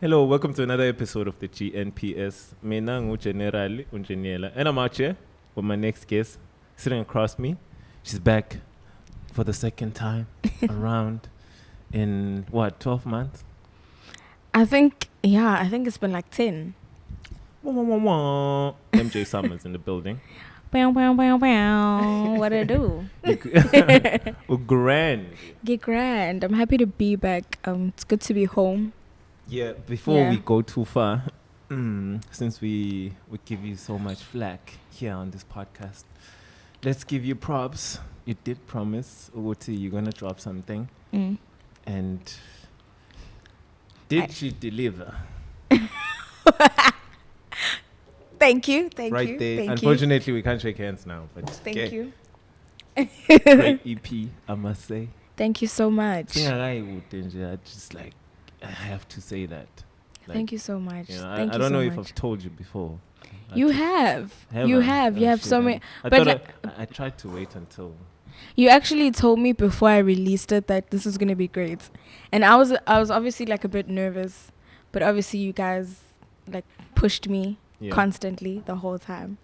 Hello, welcome to another episode of the GNPS. Mina General Unjeniela. And I'm out here with my next guest sitting across me. She's back for the second time around in 12 months? I think it's been like 10. MJ Summers in the building. Bow, bow, bow, bow. What do I do? Grand. Get grand. I'm happy to be back. It's good to be home. Yeah, before we go too far, since we give you so much flack here on this podcast, let's give you props. You did promise, Uti, you're going to drop something. And did she deliver? Thank you. Right there. Thank Unfortunately, we can't shake hands now. But Thank you. Great EP, I must say. Thank you so much. I have to say that. Thank you so much. I don't know if I've told you before. You have. You have so many. I tried to wait until. You actually told me before I released it that this was going to be great. And I was obviously like a bit nervous. But obviously you guys like pushed me constantly the whole time.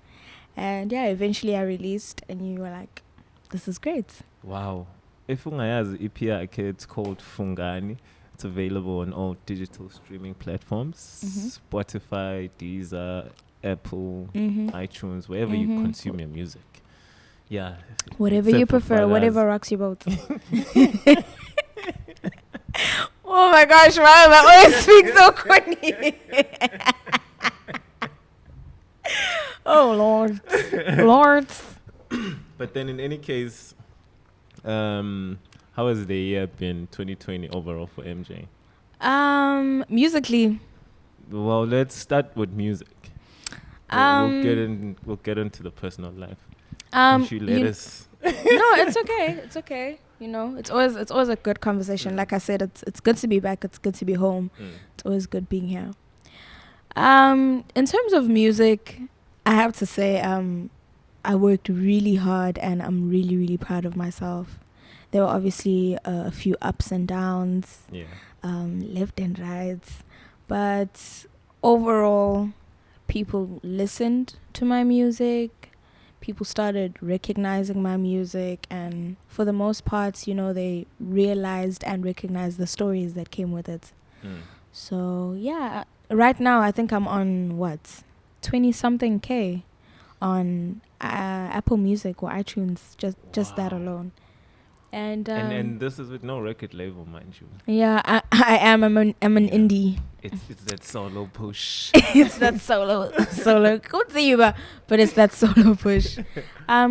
And eventually I released and you were like, this is great. Wow. If ungayazi EP it's called FUNGANI. It's available on all digital streaming platforms. Spotify, Deezer, Apple, iTunes, wherever you consume your music. Yeah. Whatever you prefer, whatever rocks your boat. Oh my gosh, why am I always speak so corny? Oh Lord. But then in any case, how has the year been 2020 overall for MJ? Musically. Well, let's start with music. We'll get into the personal life. You let us. No, it's okay. It's okay. You know, it's always a good conversation. Like I said, it's good to be back. It's good to be home. It's always good being here. In terms of music, I have to say, I worked really hard and I'm really, really proud of myself. There were obviously a few ups and downs, left and rights, but overall, people listened to my music. People started recognizing my music, and for the most part, you know, they realized and recognized the stories that came with it. So right now I think I'm on 20-something K on Apple Music or iTunes, just that alone. And this is with no record label, mind you. Yeah, I am. I'm an indie. It's that solo push. It's that solo. Good see you, but it's that solo push.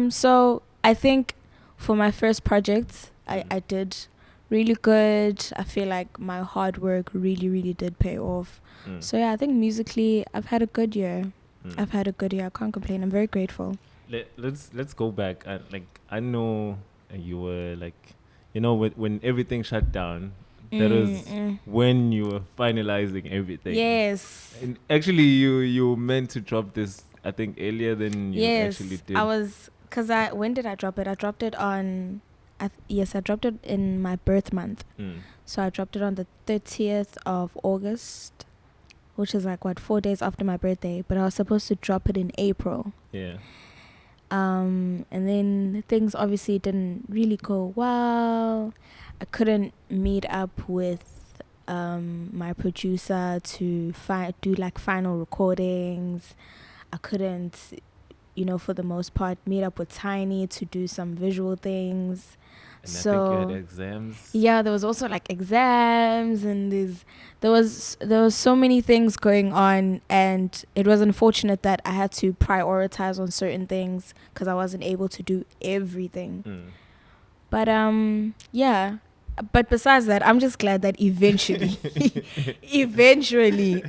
So I think for my first project, I did really good. I feel like my hard work really, really did pay off. So I think musically, I've had a good year. I can't complain. I'm very grateful. Let's go back. I know you were like, you know, when everything shut down. That was when you were finalizing everything. Yes. And actually, you meant to drop this, I think, earlier than you actually did. I was, when did I drop it? I dropped it on, I dropped it in my birth month. So I dropped it on the 30th of August, which is like, 4 days after my birthday. But I was supposed to drop it in April. Yeah. And then things obviously didn't really go well. I couldn't meet up with my producer to do like final recordings. I couldn't, you know, for the most part, meet up with Tiny to do some visual things. And so, I think you had exams. Yeah, there was also like exams and there was so many things going on, and it was unfortunate that I had to prioritize on certain things because I wasn't able to do everything. But but besides that, I'm just glad that eventually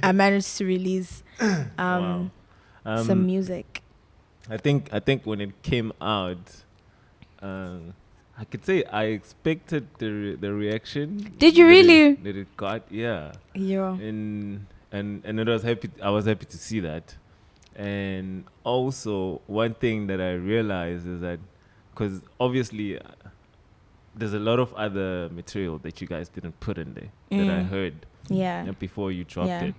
I managed to release some music. I think when it came out, I could say I expected the reaction. Did you really? That it got, yeah. Yeah. And I was happy to see that. And also one thing that I realized is that because obviously there's a lot of other material that you guys didn't put in there that I heard before you dropped it.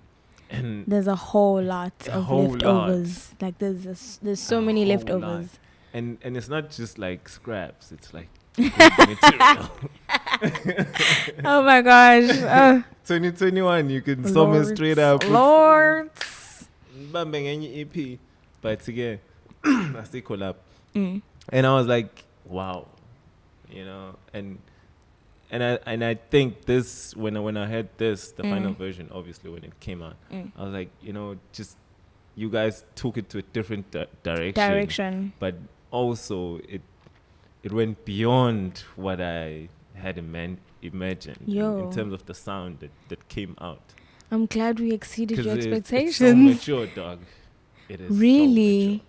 And there's a whole lot of leftovers. Like there's so many leftovers. And it's not just like scraps, it's like material. Oh my gosh. 2021, you can sum straight up. Lords. Bambang any EP. But again, I still collab. And I was like, wow. You know, and I think this when I heard this, the final version, obviously when it came out, I was like, you know, just you guys took it to a different direction. But also it went beyond what I had imagined in terms of the sound that came out. I'm glad we exceeded your expectations. It's so mature, dog. It is really. So mature.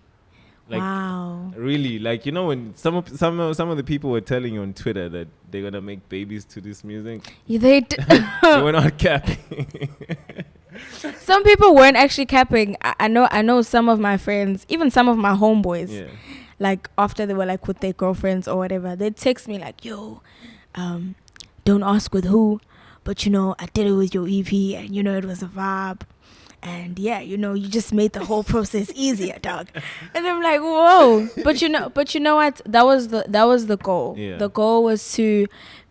Like, wow. Really, like, you know, when some of the people were telling you on Twitter that they're gonna make babies to this music, they were not capping. Some people weren't actually capping. I know some of my friends, even some of my homeboys, like after they were like with their girlfriends or whatever, they'd text me like, yo, don't ask with who, but you know, I did it with your EP and you know, it was a vibe. And yeah, you know, you just made the whole process easier, dog. And I'm like, whoa. But you know what? That was the goal. Yeah. The goal was to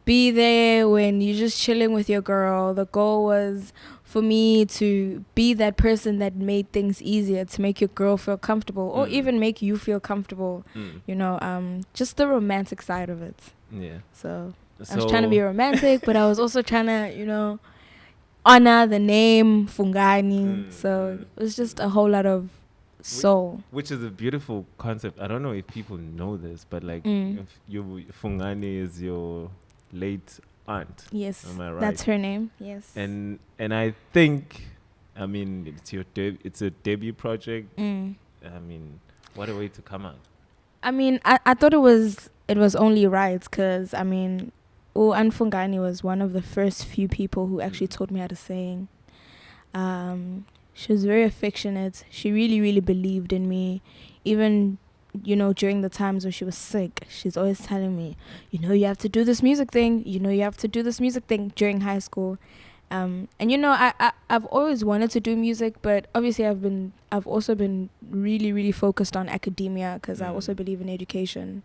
be there when you're just chilling with your girl. The goal was for me to be that person that made things easier, to make your girl feel comfortable or even make you feel comfortable. You know, just the romantic side of it. Yeah. So I was trying to be romantic, but I was also trying to, you know, honor the name FUNGANI. So it was just a whole lot of soul. Which is a beautiful concept. I don't know if people know this, but like if FUNGANI is your late aunt. Yes. Am I right? That's her name. Yes. And I think, I mean, it's a debut project. I mean, what a way to come out. I mean, I thought it was only right because, I mean, Aunt FUNGANI was one of the first few people who actually taught me how to sing. She was very affectionate. She really, really believed in me. Even, you know, during the times when she was sick, she's always telling me, you know, you have to do this music thing. You know, you have to do this music thing during high school. And, you know, I've always wanted to do music, but obviously I've also been really, really focused on academia because I also believe in education.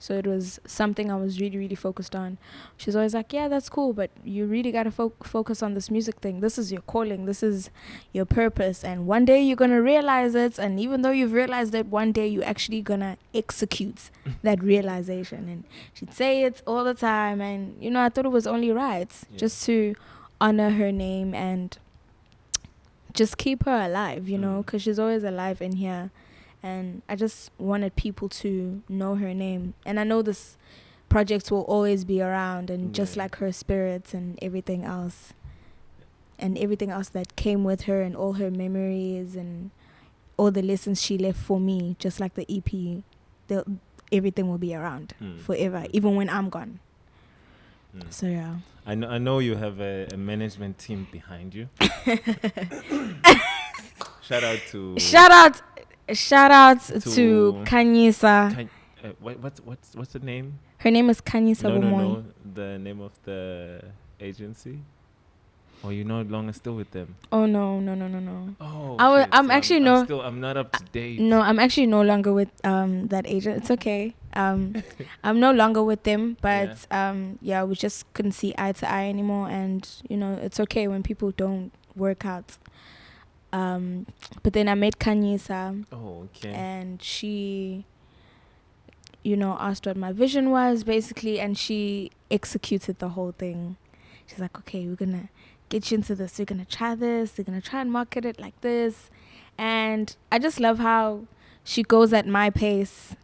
So it was something I was really, really focused on. She's always like, yeah, that's cool, but you really got to focus on this music thing. This is your calling. This is your purpose. And one day you're going to realize it. And even though you've realized it, one day you're actually going to execute that realization. And she'd say it all the time. And, you know, I thought it was only right just to honor her name and just keep her alive, you know, because she's always alive in here. And I just wanted people to know her name. And I know this project will always be around, and just like her spirits and everything else that came with her and all her memories and all the lessons she left for me, just like the EP, everything will be around forever, even when I'm gone. So yeah. I know you have a management team behind you. Shout out to Kanyisa. What's the name? Her name is Kanyisa Bumoy. No. The name of the agency? Or you're no longer still with them? Oh no. Oh, I'm not up to date. No, I'm actually no longer with that agent. It's okay. I'm no longer with them, but we just couldn't see eye to eye anymore, and you know, it's okay when people don't work out. But then I met Kanyisa. Oh, okay. And she, you know, asked what my vision was, basically, and she executed the whole thing. She's like, okay, we're going to get you into this. We're going to try this. We're going to try and market it like this. And I just love how she goes at my pace,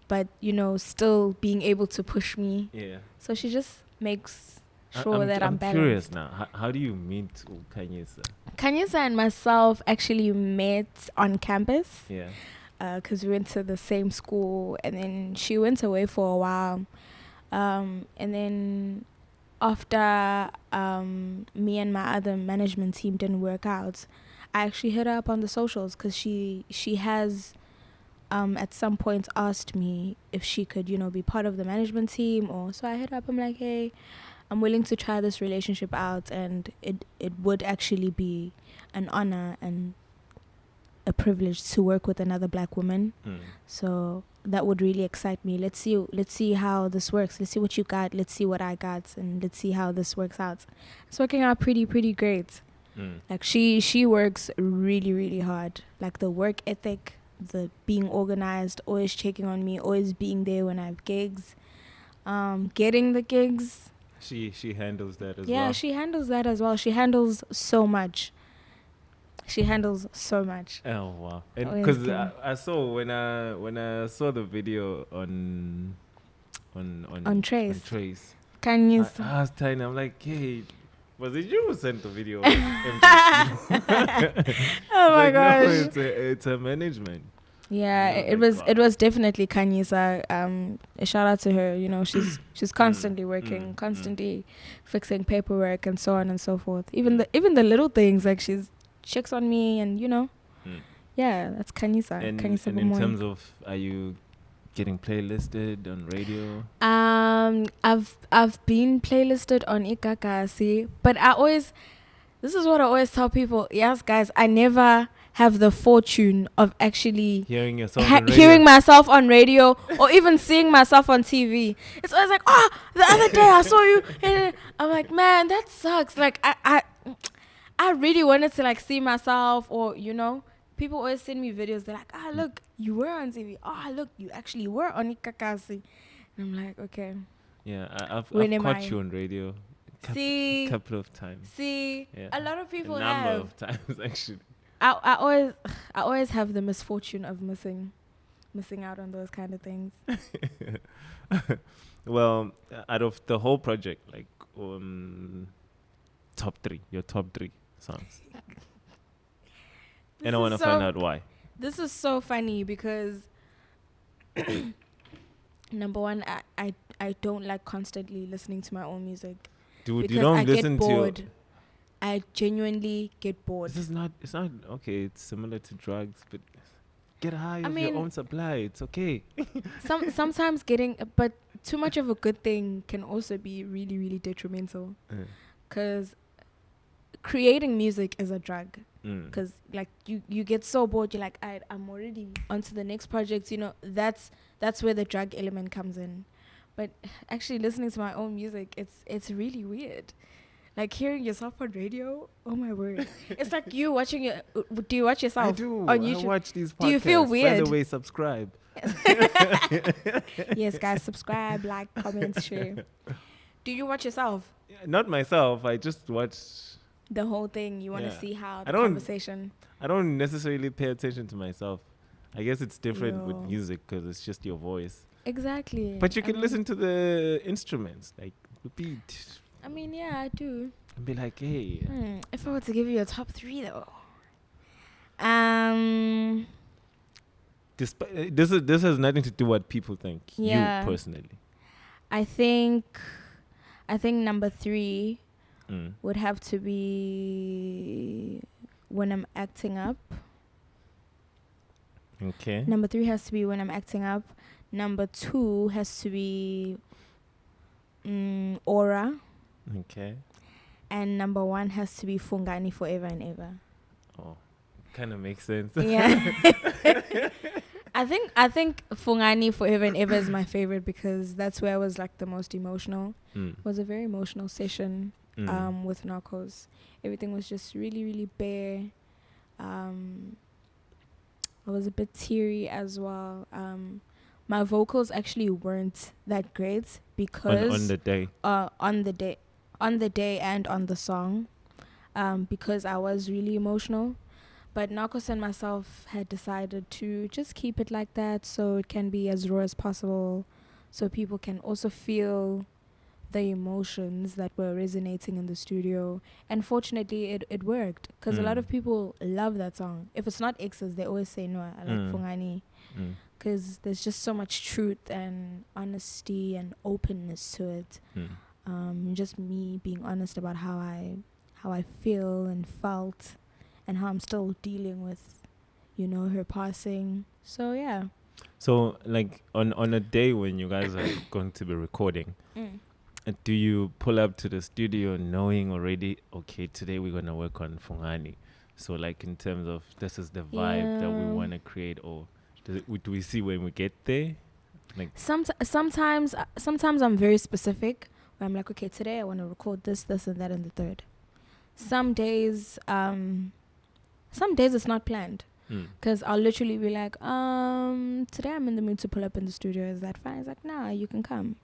but, you know, still being able to push me. Yeah. So she just makes sure that I'm balanced. I'm curious now. How do you meet Kanyisa? Kanyisa and myself actually met on campus. Yeah. Because we went to the same school, and then she went away for a while. And then after me and my other management team didn't work out, I actually hit her up on the socials because she has at some point asked me if she could, be part of the management team. Or so I hit up. I'm like, hey, I'm willing to try this relationship out, and it would actually be an honor and a privilege to work with another black woman. So that would really excite me. Let's see how this works. Let's see what you got. Let's see what I got, and let's see how this works out. It's working out pretty great. Like she works really, really hard. Like the work ethic, the being organized, always checking on me, always being there when I have gigs, getting the gigs. She handles that as well. Yeah, she handles that as well. She handles so much. Oh wow! And because I saw when I saw the video on Trace. Can you? I was tiny. I'm like, hey, was it you who sent the video? Oh my gosh! No, it's a management. Yeah, it was definitely Kanyisa. A shout out to her. She's constantly working, constantly fixing paperwork and so on and so forth. Even the little things, like she checks on me, and yeah, that's Kanyisa. And Kanyisa in terms of, are you getting playlisted on radio? I've been playlisted on Ikakasi, but this is what I always tell people. Yes, guys, I never have the fortune of actually hearing myself on radio or even seeing myself on TV. It's always like, the other day I saw you, and I'm like, man, that sucks. Like I really wanted to like see myself, or people always send me videos. They're like, look, you were on TV. Look, you actually were on Ikakasi. And I'm like, okay. Yeah, I've caught you on radio. Couple of times. See, yeah. A lot of people a number of times actually. I always have the misfortune of missing out on those kind of things. Well, out of the whole project, like your top three songs. And I want to find out why. This is so funny because number one, I don't like constantly listening to my own music. Dude, you don't listen to. I genuinely get bored. It's not okay. It's similar to drugs, but get high of your own supply. It's okay. Sometimes but too much of a good thing can also be really, really detrimental. Because creating music is a drug. Because like you get so bored, you're like, I'm already onto the next project. That's where the drug element comes in. But actually listening to my own music, it's really weird. Like hearing yourself on radio, oh my word! It's like you watching your. Do you watch yourself? I do. On YouTube? I watch these podcasts. Do you feel weird? By the way, subscribe. Yes, guys, subscribe, like, comment, share. Do you watch yourself? Not myself. I just watch the whole thing. You want to see how the conversation. I don't necessarily pay attention to myself. I guess it's different with music because it's just your voice. Exactly. But you can listen to the instruments, like repeat. I mean, yeah, I do. And be like, hey. If I were to give you a top three, though. This has nothing to do with what people think. Yeah. You personally. I think number 3 would have to be When I'm Acting Up. Okay. Number 3 has to be When I'm Acting Up. Number 2 has to be Aura. Okay. And number 1 has to be Fungani Forever and Ever. Oh, kind of makes sense. Yeah. I think Fungani Forever and Ever is my favorite because that's where I was like the most emotional. It was a very emotional session with Narcos. Everything was just really, really bare. I was a bit teary as well. My vocals actually weren't that great because on the day and on the song, because I was really emotional. But Narcos and myself had decided to just keep it like that so it can be as raw as possible, so people can also feel the emotions that were resonating in the studio. And fortunately, it worked because a lot of people love that song. If it's not exes, they always say, no, I like Fungani. Because there's just so much truth and honesty and openness to it. Just me being honest about how I feel and felt and how I'm still dealing with, her passing. So yeah, So, like, on a day when you guys are going to be recording, do you pull up to the studio knowing already, okay, today we're going to work on Fungani? So, like, in terms of this is the vibe that we want to create, or do we see when we get there? Like, sometimes I'm very specific. Where I'm like, okay, today I want to record this, and that, and the third. Some days it's not planned. Because I'll literally be like, today I'm in the mood to pull up in the studio. Is that fine? It's like, nah, you can come.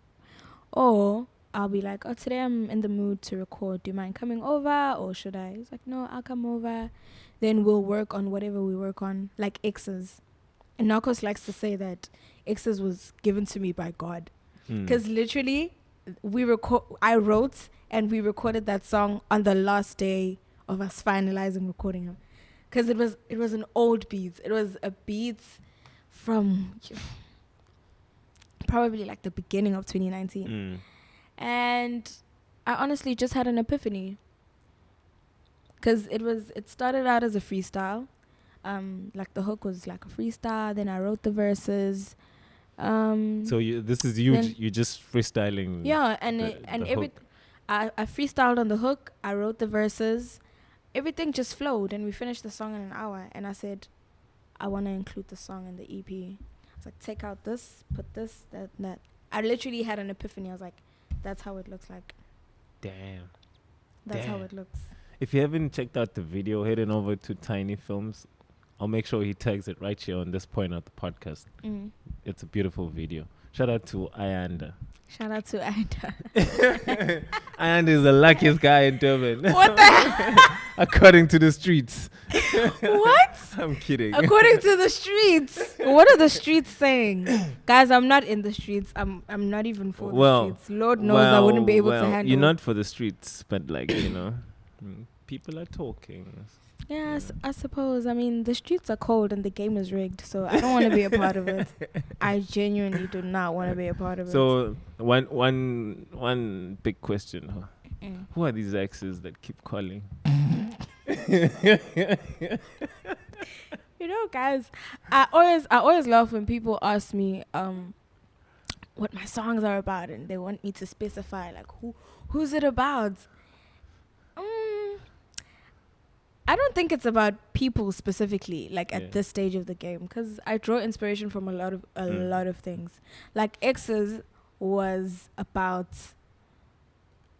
Or I'll be like, oh, today I'm in the mood to record. Do you mind coming over? Or should I? It's like, no, I'll come over. Then we'll work on whatever we work on. Like X's. And Narcos likes to say that X's was given to me by God. Because literally, I wrote and we recorded that song on the last day of us finalizing recording it. Because it was an old beat. It was a beat from probably like the beginning of 2019. And I honestly just had an epiphany. Because it started out as a freestyle. Like the hook was like a freestyle. Then I wrote the verses. So this is you just freestyling. Yeah, I freestyled on the hook. I wrote the verses. Everything just flowed, and we finished the song in an hour. And I said, I want to include the song in the EP. I was like, take out this, put this, that. I literally had an epiphany. I was like, that's how it looks like. Damn. That's how it looks. If you haven't checked out the video, head on over to Tiny Films. I'll make sure he tags it right here on this point of the podcast. It's a beautiful video. Shout out to Ayanda. Shout out to Ayanda. Ayanda is the luckiest guy in Durban. What the hell? According to the streets. What? I'm kidding. According to the streets. What are the streets saying? Guys, I'm not in the streets. I'm not even for the streets. Lord knows I wouldn't be able to handle. You're not for the streets, but like, people are talking. Yes, I suppose. I mean, the streets are cold and the game is rigged, so I don't want to be a part of it. I genuinely do not want to be a part of it. So, one big question. Who are these exes that keep calling? Guys, I always laugh when people ask me what my songs are about, and they want me to specify like who's it about. I don't think it's about people specifically, like at this stage of the game, because I draw inspiration from a lot of things. Like X's was about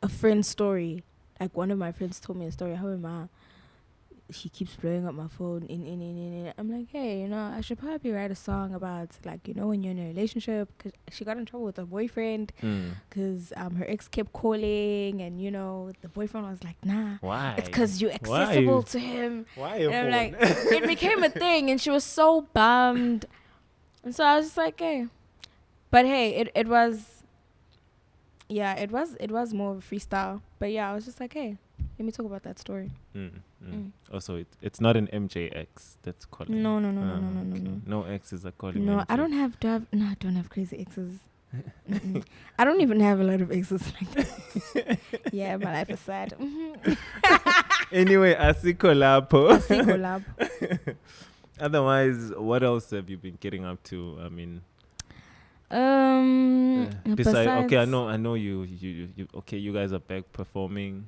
a friend's story. Like one of my friends told me a story. How he keeps blowing up my phone. I'm like, hey, I should probably write a song about like when you're in a relationship, because she got in trouble with her boyfriend because her ex kept calling, and the boyfriend was like, nah, why? It's because you're accessible to him. Why? And I'm like, it became a thing, and she was so bummed, and so I was just like, hey, but hey, it was more of a freestyle, but yeah, I was just like, hey, let me talk about that story. Also, it's not an MJX that's calling. No. No exes are calling. No, I don't have crazy exes. I don't even have a lot of exes like that. Yeah, my life is sad. Anyway, asiko lapho. Otherwise, what else have you been getting up to? I mean, besides, okay, I know you okay, you guys are back performing.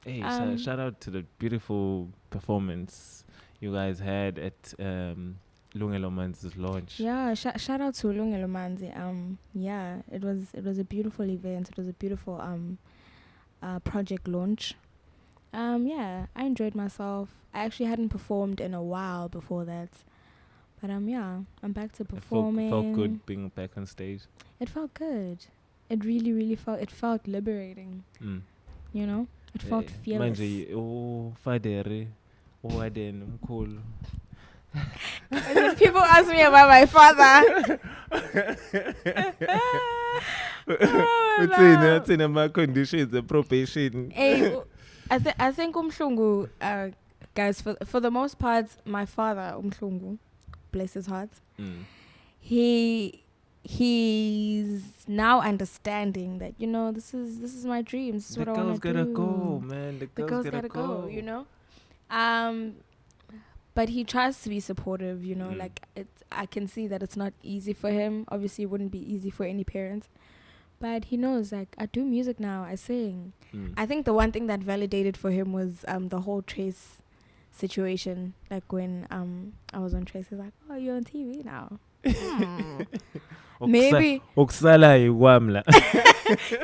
Hey, shout out to the beautiful performance you guys had at Lungelo Manzi's launch. Yeah, shout out to Lungelo Manzi. Yeah, it was a beautiful event. It was a beautiful project launch. Yeah, I enjoyed myself. I actually hadn't performed in a while before that. But yeah, I'm back to performing. It felt good being back on stage. It felt good. It really, really felt liberating. It felt fearless. Fadere. Aden, cool. People ask me about my father. It's in my conditions, the probation. Hey, I think Umhlungu, guys, for the most part, my father, Umhlungu, bless his heart, he's now understanding that this is my dream. This is what I want to do. The girls gotta go, man. The girls gotta go. But he tries to be supportive, you know, like I can see that it's not easy for him. Obviously, it wouldn't be easy for any parents. But he knows, like, I do music now, I sing. I think the one thing that validated for him was the whole Trace situation. Like, when I was on Trace, he's like, oh, you're on TV now. Maybe. Oksala iwamla.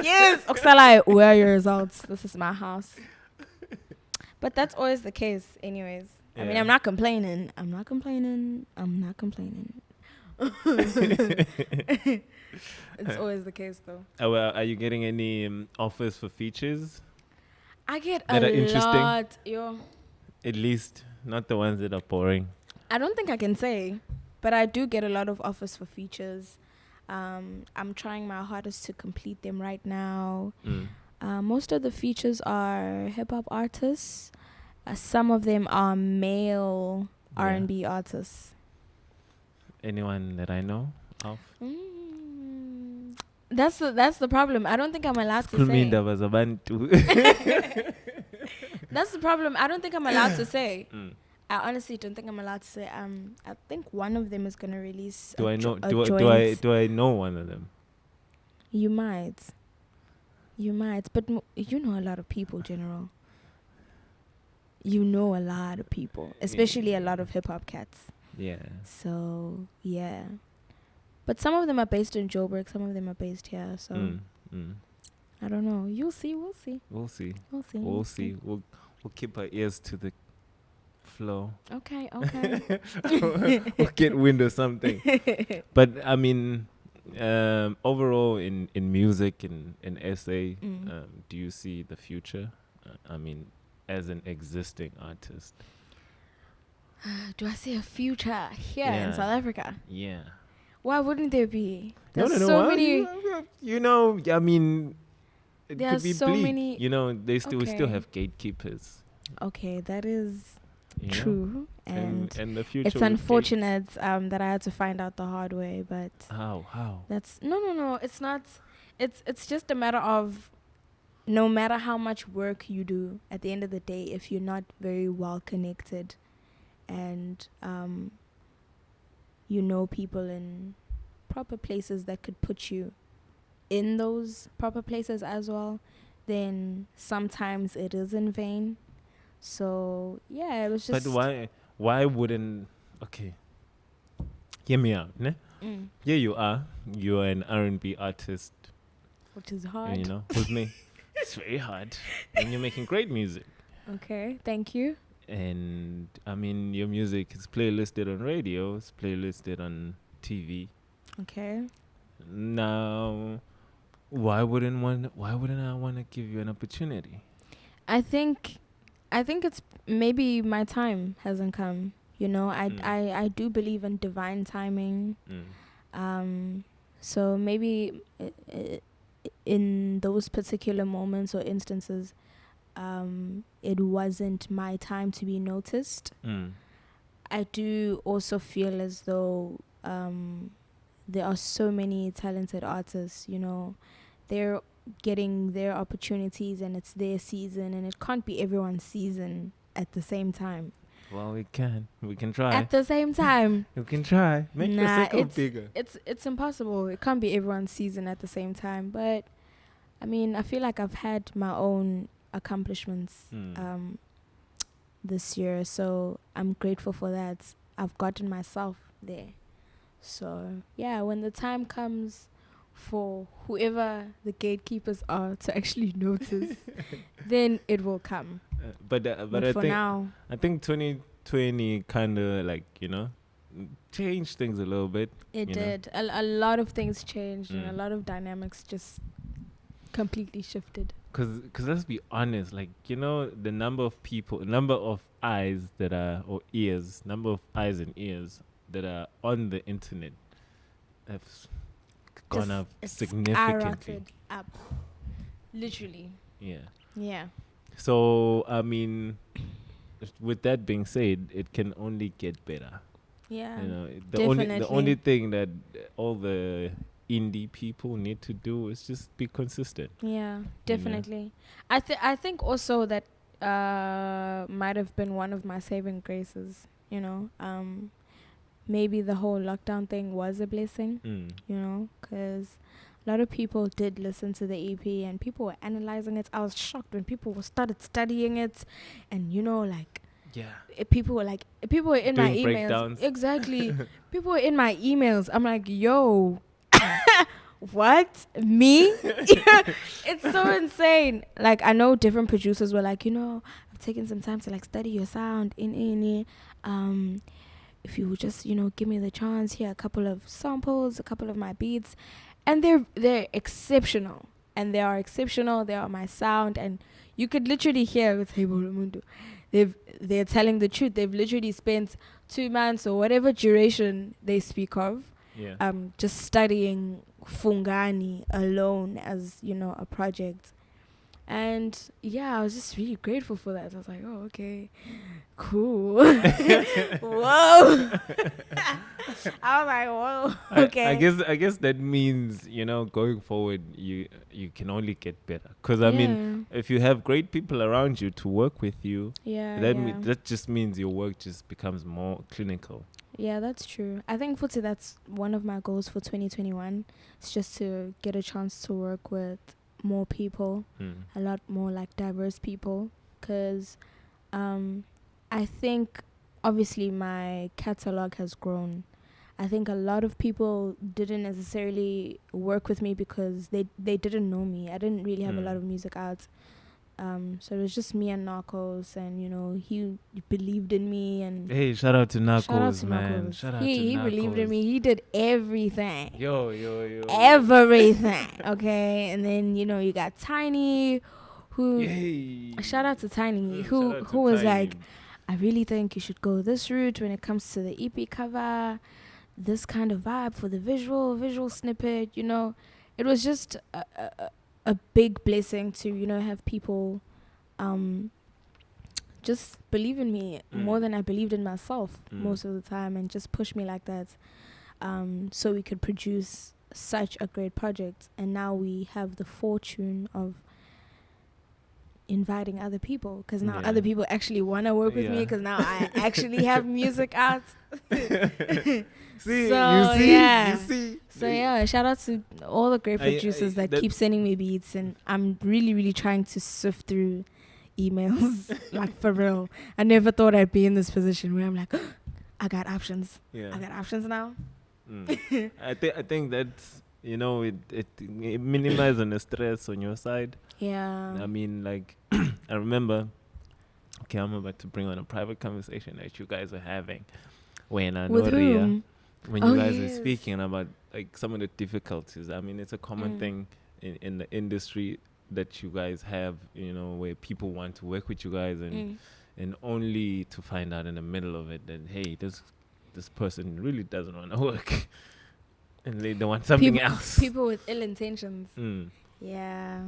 Yes, Oksala, where are your results? This is my house. But that's always the case, anyways. I mean, I'm not complaining. It's always the case, though. Well, are you getting any offers for features? I get that a are interesting? lot. Yo. At least, not the ones that are boring. I don't think I can say, but I do get a lot of offers for features. I'm trying my hardest to complete them right now. Most of the features are hip-hop artists. Some of them are male R&B artists. Anyone that I know of? That's the problem. I don't think I'm allowed to say. That's the problem. I don't think I'm allowed to say. I honestly don't think I'm allowed to say. I think one of them is gonna release. Do I know one of them? You might, but you know a lot of people, General. You know a lot of people, especially a lot of hip hop cats. Yeah. So yeah, but some of them are based in Joburg. Some of them are based here. So I don't know. You'll see. We'll see. We'll keep our ears to the flow. Okay. We'll get wind of something. But I mean, overall in music in SA, do you see the future? I mean, as an existing artist. Do I see a future here in South Africa? Yeah. Why wouldn't there be? There's so many. You know, I mean, it could be so bleak. many. You know, we still have gatekeepers. Okay, that is true. And the future. It's unfortunate that I had to find out the hard way. But how? That's no. It's not. It's just a matter of. No matter how much work you do, at the end of the day, if you're not very well connected and you know people in proper places that could put you in those proper places as well, then sometimes it is in vain. So, yeah, it was just... But why wouldn't... Okay. Hear me out, ne? Here you are. You're an R&B artist. Which is hard. You know, with me. It's very hard. And you're making great music. Okay, thank you. And I mean, your music is playlisted on radio, it's playlisted on TV. Okay. Now, why wouldn't I want to give you an opportunity? I think it's maybe my time hasn't come. You know, I do believe in divine timing. So maybe in those particular moments or instances, it wasn't my time to be noticed. I do also feel as though there are so many talented artists, you know, they're getting their opportunities and it's their season, and it can't be everyone's season at the same time. Well, we can try. At the same time. We can try. Make the circle bigger. It's impossible. It can't be everyone's season at the same time. But, I mean, I feel like I've had my own accomplishments this year. So I'm grateful for that. I've gotten myself there. So, yeah, when the time comes for whoever the gatekeepers are to actually notice, then it will come. But I think 2020 kind of like, you know, changed things a little bit. It did. A lot of things changed and a lot of dynamics just completely shifted. Because let's be honest, like, you know, the number of eyes and ears that are on the internet have gone up significantly. Up. Literally. Yeah. Yeah. So, I mean, with that being said, it can only get better. Yeah. You know, definitely. the only thing that all the indie people need to do is just be consistent. Yeah, definitely. You know? I think also that might have been one of my saving graces you know. Maybe the whole lockdown thing was a blessing, you know, because a lot of people did listen to the EP and people were analyzing it. I was shocked when people started studying it, and you know, like, people were in my Doing emails. breakdowns. Exactly. People were in my emails. I'm like, yo, what? Me? It's so insane. Like, I know different producers were like, you know, I've taken some time to like study your sound if you would just, you know, give me the chance, here a couple of samples, a couple of my beats, and they're exceptional, and they are exceptional. They are my sound, and you could literally hear with they're telling the truth. They've literally spent 2 months or whatever duration they speak of, just studying FUNGANI alone as, you know, a project. And yeah, I was just really grateful for that. I was like, oh, okay, cool. Whoa. I was like, whoa, okay. I guess that means, you know, going forward, you can only get better. Because, I mean, if you have great people around you to work with you, that just means your work just becomes more clinical. Yeah, that's true. I think that's one of my goals for 2021. It's just to get a chance to work with more people, a lot more like diverse people, because I think obviously my catalog has grown. I think a lot of people didn't necessarily work with me because they didn't know me. I didn't really have a lot of music out. So it was just me and Narcos, and you know, he believed in me. And hey, shout out to Narcos, man. Shout out to Narcos. He believed in me. He did everything. Yo. Everything. Okay, and then you know you got Tiny, who shout out to Tiny, who was like, I really think you should go this route when it comes to the EP cover, this kind of vibe for the visual snippet. You know, it was just a big blessing to, you know, have people just believe in me more than I believed in myself most of the time, and just push me like that, so we could produce such a great project. And now we have the fortune of inviting other people, because now other people actually want to work with me, because now I actually have music out. You see. So yeah, shout out to all the great producers that keep sending me beats, and I'm really, really trying to sift through emails, like for real. I never thought I'd be in this position where I'm like, I got options. I got options now. I think that's, you know, it minimizes the stress on your side. Yeah. I mean, like, I remember, okay, I'm about to bring on a private conversation that you guys were having when With whom? When you guys were speaking about like some of the difficulties. I mean, it's a common thing in the industry that you guys have, you know, where people want to work with you guys, and only to find out in the middle of it that, hey, this person really doesn't want to work, and they want something else. People with ill intentions. Yeah,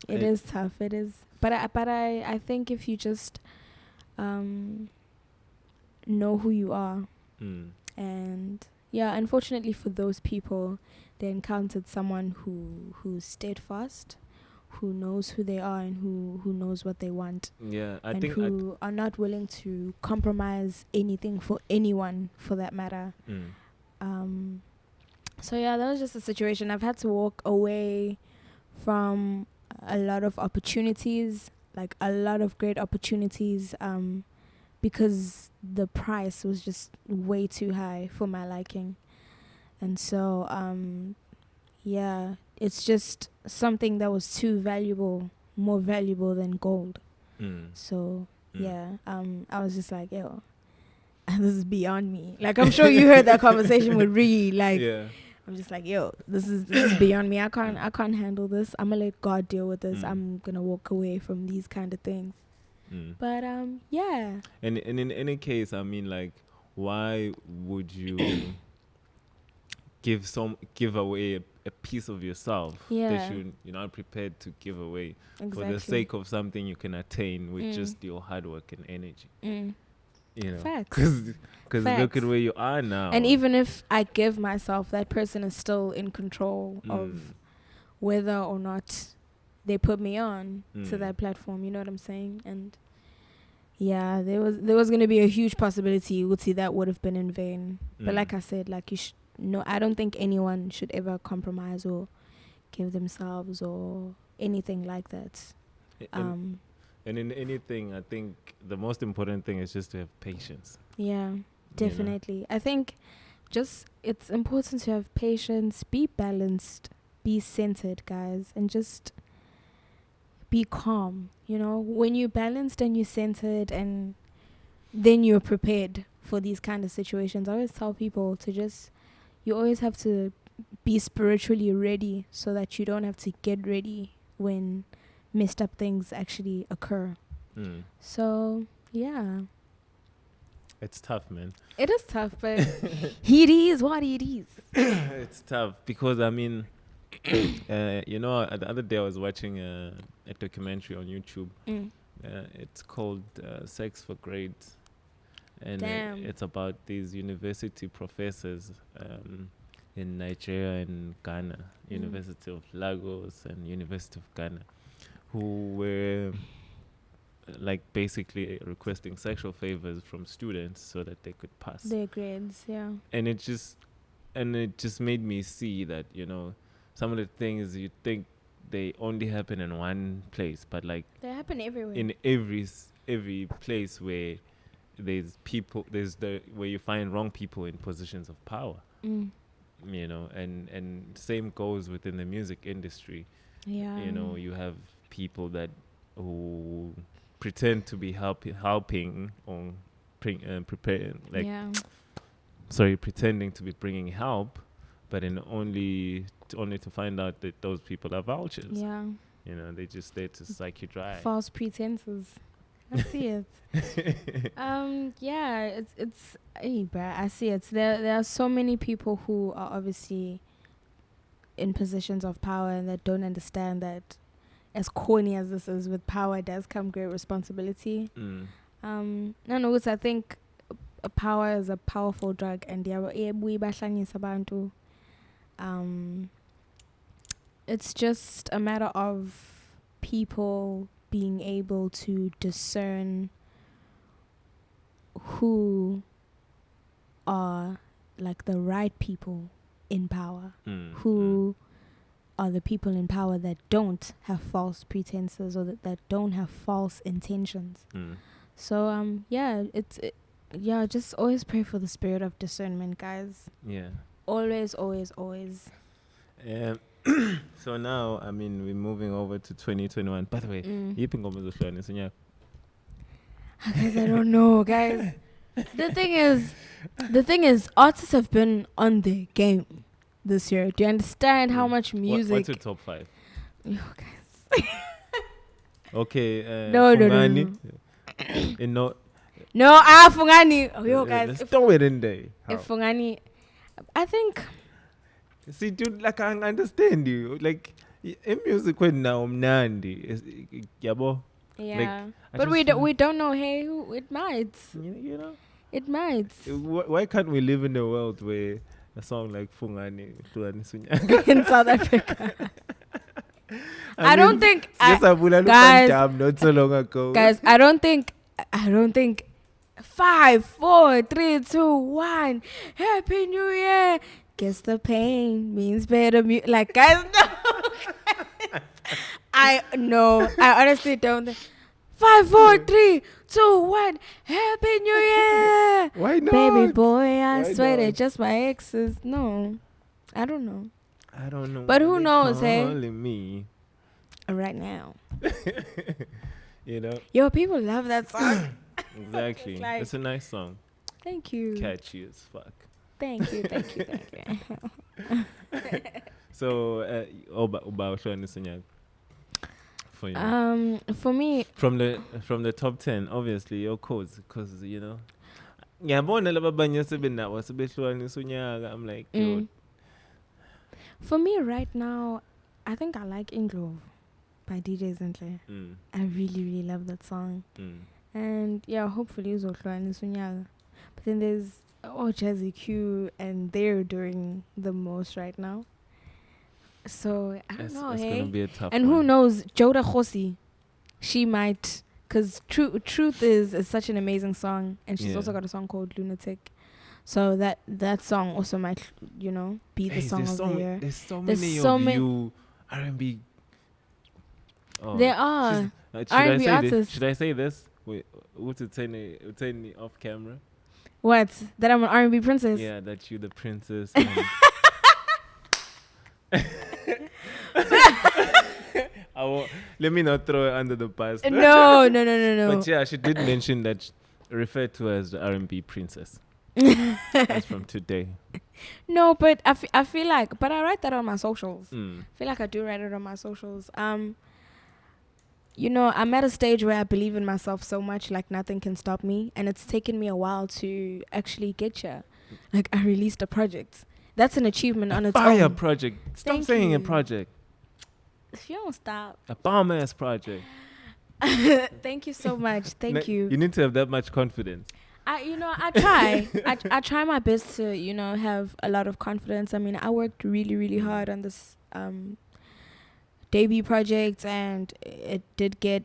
it is tough. It is, but I think if you just know who you are. And yeah, unfortunately for those people, they encountered someone who's steadfast, who knows who they are, and who knows what they want. Yeah, I think who are not willing to compromise anything for anyone, for that matter. So yeah, that was just a situation. I've had to walk away from a lot of opportunities, like a lot of great opportunities, because the price was just way too high for my liking. And so, yeah, it's just something that was too valuable, more valuable than gold. So, yeah, I was just like, yo, this is beyond me. Like, I'm sure you heard that conversation with Ree. Like, I'm just like, yo, this is beyond me. I can't handle this. I'm gonna let God deal with this. I'm gonna walk away from these kind of things. But yeah. And in any case, I mean, like, why would you give away a piece of yourself that you're not prepared to give away for the sake of something you can attain with just your hard work and energy? You know, facts. Because look at where you are now. And even if I give myself, that person is still in control of whether or not they put me on to that platform. You know what I'm saying? And yeah, there was gonna be a huge possibility you would see that would have been in vain. But like I said, like no, I don't think anyone should ever compromise or give themselves or anything like that. And in anything, I think the most important thing is just to have patience. Yeah, definitely. You know? I think just it's important to have patience, be balanced, be centered, guys, and just be calm. You know, when you're balanced and you're centered, and then you're prepared for these kind of situations. I always tell people to just, you always have to be spiritually ready so that you don't have to get ready when messed up things actually occur. So yeah, it's tough, man. It is tough, but it is what it is. It's tough because I mean, you know, the other day I was watching a documentary on YouTube. It's called Sex for Grades, and it's about these university professors in Nigeria and Ghana, University of Lagos and University of Ghana, who were like basically requesting sexual favors from students so that they could pass their grades. Yeah. And it just made me see that, you know, some of the things you think they only happen in one place, but like they happen everywhere. In every place where there's people, where you find wrong people in positions of power. You know, and same goes within the music industry. Yeah. You know, you have people who pretend to be helping or preparing, like pretending to be bringing help, but in only to find out that those people are vultures. Yeah. You know, they just there to psych you dry. False pretenses. I see it. Yeah, it's hey, bruh, I see it. There are so many people who are obviously in positions of power and that don't understand that, as corny as this is, with power does come great responsibility. No, I think power is a powerful drug, and it's just a matter of people being able to discern who are like the right people in power, who are the people in power that don't have false pretenses or that don't have false intentions. So just always pray for the spirit of discernment, guys. Yeah. Always. So now, I mean, we're moving over to 2021. By the way, guys, I don't know, guys. The thing is, artists have been on their game this year. Do you understand how much music? What's your top 5? Yo, guys. Okay. No. Fungani. Oh, yo, guys. Let's throw it in there. If Fungani, I think. See, dude, like I understand you. Like in music, when now Nandi, yabo. Yeah, like, but we don't know. Hey, who it might. You know. It might. Why can't we live in a world where a song like Fungani in South Africa? I don't think. Guys, not so long ago. Guys, I don't think. 5, 4, 3, 2, 1. Happy New Year. Guess the pain means better. Like, guys, no. I honestly don't. 5, 4, 3, 2, 1. Happy New Year. Why not? Baby boy, I swear they're just my exes. No, I don't know. But who knows, hey? Me. Right now. You know? Yo, people love that song. Exactly. It's a nice song. Thank you. Catchy as fuck. Thank you. So, for you. For me, from the top 10, obviously your cause, because you know, I'm like, for me right now, I think I like Inglove by DJ Zintle. I really love that song. And yeah, hopefully it's Sunyaga. But then there's Jazzy Q, and they're doing the most right now. So I don't know. It's gonna be a tough and one. Who knows? Joda Khosi, she might Because Truth is such an amazing song, and she's also got a song called Lunatic. So that song also might, be the song of the year. There's so many you R&B. Oh, there are R&B artists. Should I say this? Wait, what's it saying off camera? What? That I'm an R&B princess? Yeah, that you the princess. Let me not throw it under the bus. No. But yeah, she did mention that referred to as the RnB Princess. That's from today. No, but I feel like, but I write that on my socials. I feel like I do write it on my socials. I'm at a stage where I believe in myself so much, like nothing can stop me. And it's taken me a while to actually get here. Like, I released a project. That's an achievement on its own. Fire project. Stop saying a project. If you don't stop. A bomb-ass project. Thank you so much. Thank you. You need to have that much confidence. I try. I try my best to, have a lot of confidence. I mean, I worked really, really hard on this debut project, and it did get,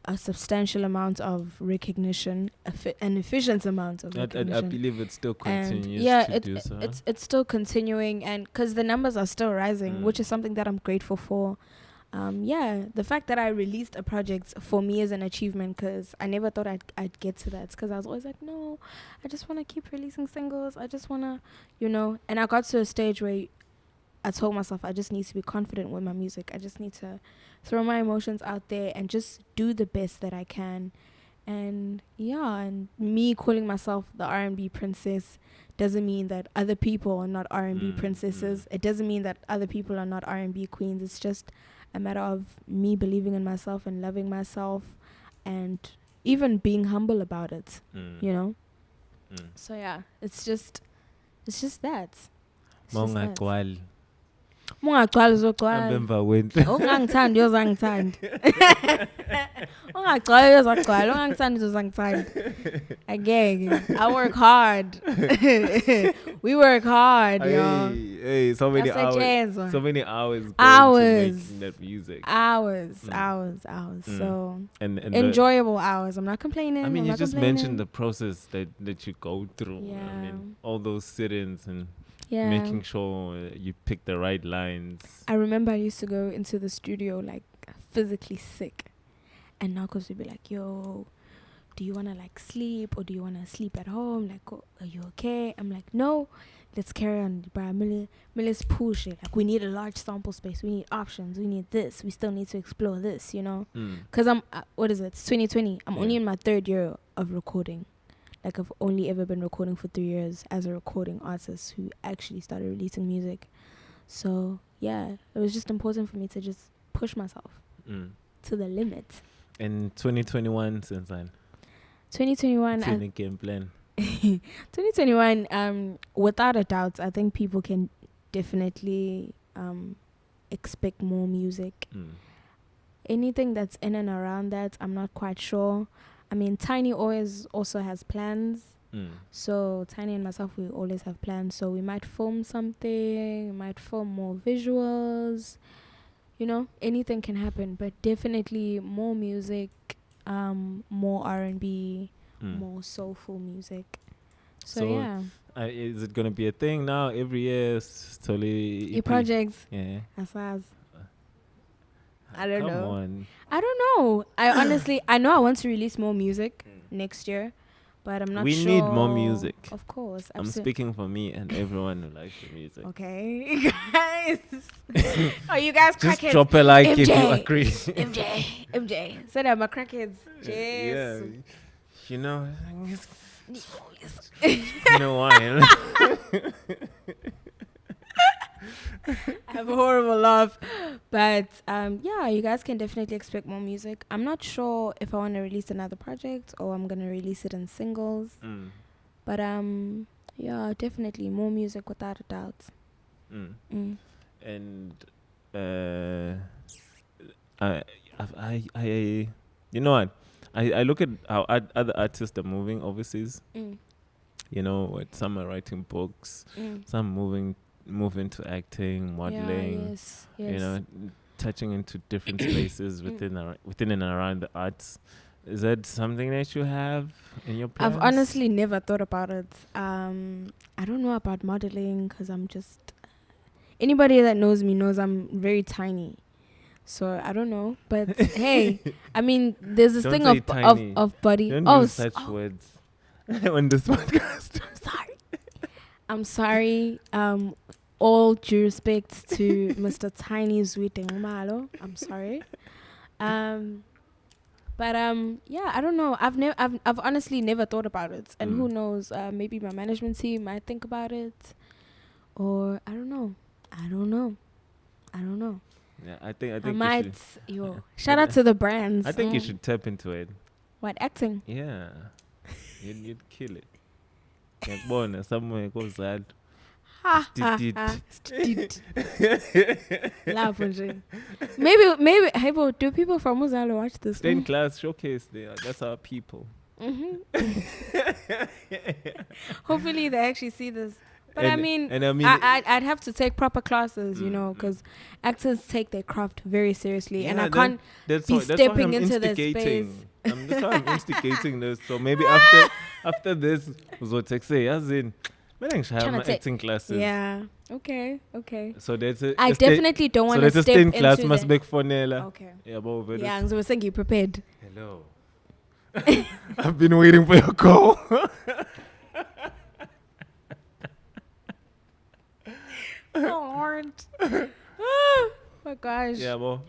a substantial amount of recognition, an efficient amount of recognition. I believe it still continues to do so. It's still continuing, and because the numbers are still rising, which is something that I'm grateful for. The fact that I released a project for me is an achievement, because I never thought I'd get to that, because I was always like, no, I just want to keep releasing singles. I just want to, and I got to a stage where I told myself I just need to be confident with my music. I just need to throw my emotions out there and just do the best that I can. And and me calling myself the R&B princess doesn't mean that other people are not R&B princesses. It doesn't mean that other people are not R&B queens. It's just a matter of me believing in myself and loving myself, and even being humble about it. So yeah, it's just that. Ungagcwali uzogcwala. Emva kwendlu. Ungangithandi uyozangithanda. Ungagcwali uyozagcwala. Ungangithandi uzozangithanda. Angeke. I work hard. We work hard, yo. Hey, so many hours. So many hours. Making that music. Hours. So and enjoyable hours. I'm not complaining. I mean, you just mentioned the process that you go through. Yeah. I mean, all those sit-ins and making sure you pick the right lines. I remember I used to go into the studio like physically sick, and Narcos would be like, yo, do you want to like sleep, or do you want to sleep at home? Like, are you okay? I'm like, no, let's carry on, bro. Let's push it. Like, we need a large sample space. We need options. We need this. We still need to explore this, Because what is it? It's 2020. I'm only in my 3rd year of recording. Like, I've only ever been recording for 3 years as a recording artist who actually started releasing music. So, yeah, it was just important for me to just push myself to the limit. And 2021, since then? 2021. Game plan. 2021, without a doubt, I think people can definitely expect more music. Anything that's in and around that, I'm not quite sure. I mean, Tiny always also has plans. So Tiny and myself, we always have plans. So we might film something, we might film more visuals. Anything can happen. But definitely more music, more R&B, more soulful music. So yeah. Is it going to be a thing now? Every year, totally. Your projects. Yeah. As I don't know. Come on. I don't know. I honestly, I know I want to release more music next year, but I'm not sure. We need more music. Of course. I'm speaking for me and everyone who likes the music. Okay. Guys. Are you guys crackheads? Just drop a like MJ, if you agree. MJ. Said I'm a crackheads. Yes. Yeah. You know why? I have a horrible laugh. But you guys can definitely expect more music. I'm not sure if I want to release another project or I'm going to release it in singles. But definitely more music without a doubt. And I you know what? I look at how other artists are moving overseas. Some are writing books, some move into acting, modeling. Yes. touching into different spaces within and around the arts. Is that something that you have in your plans? I've honestly never thought about it. I don't know about modeling because I'm just... Anybody that knows me knows I'm very tiny. So I don't know. But hey, I mean, there's this thing of body. Don't use such words on this podcast. I'm sorry. All due respect to Mr. Tiny Zwitengumalo. I'm sorry. But yeah, I don't know. I've honestly never thought about it. And who knows? Maybe my management team might think about it, or I don't know. Yeah, I think I might. Shout out to the brands. I think you should tap into it. What, acting? Yeah, you'd kill it. Like born somewhere goes that. Maybe. Hey, bro, do people from Muzalo watch this? Stay in class showcase. That's our people. Hopefully, they actually see this. But I mean, I'd have to take proper classes, because actors take their craft very seriously, and I can't be stepping into this space. That's why I'm instigating this. So maybe after this, say as in, acting classes. Yeah. Okay. So that's it. I definitely don't want to step into. So that's a class must make Fonela. Okay. Yeah, but yeah. So we're saying you prepared. Hello. I've been waiting for your call. Lord. Oh my gosh. Yeah, well,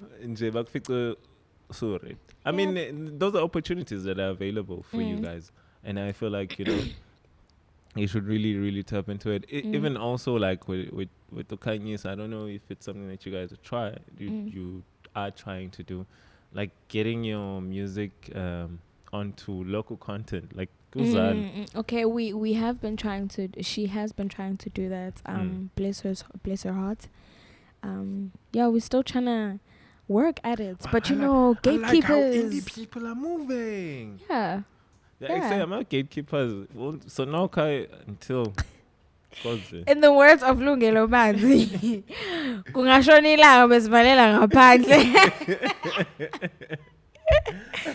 sorry. I mean, those are opportunities that are available for you guys, and I feel like you should really, really tap into it. Even also like with the Kanyes, I don't know if it's something that you guys you are trying to do, like getting your music onto local content, like Guzan. Okay, we have been trying to. She has been trying to do that. Bless her heart. Yeah, we're still trying to work at it, but gatekeepers. I like how indie people are moving. Yeah. I say I'm not gatekeepers. So now until. In the words of Lungelo Manzi, kungashona ilanga besivalela ngaphandle.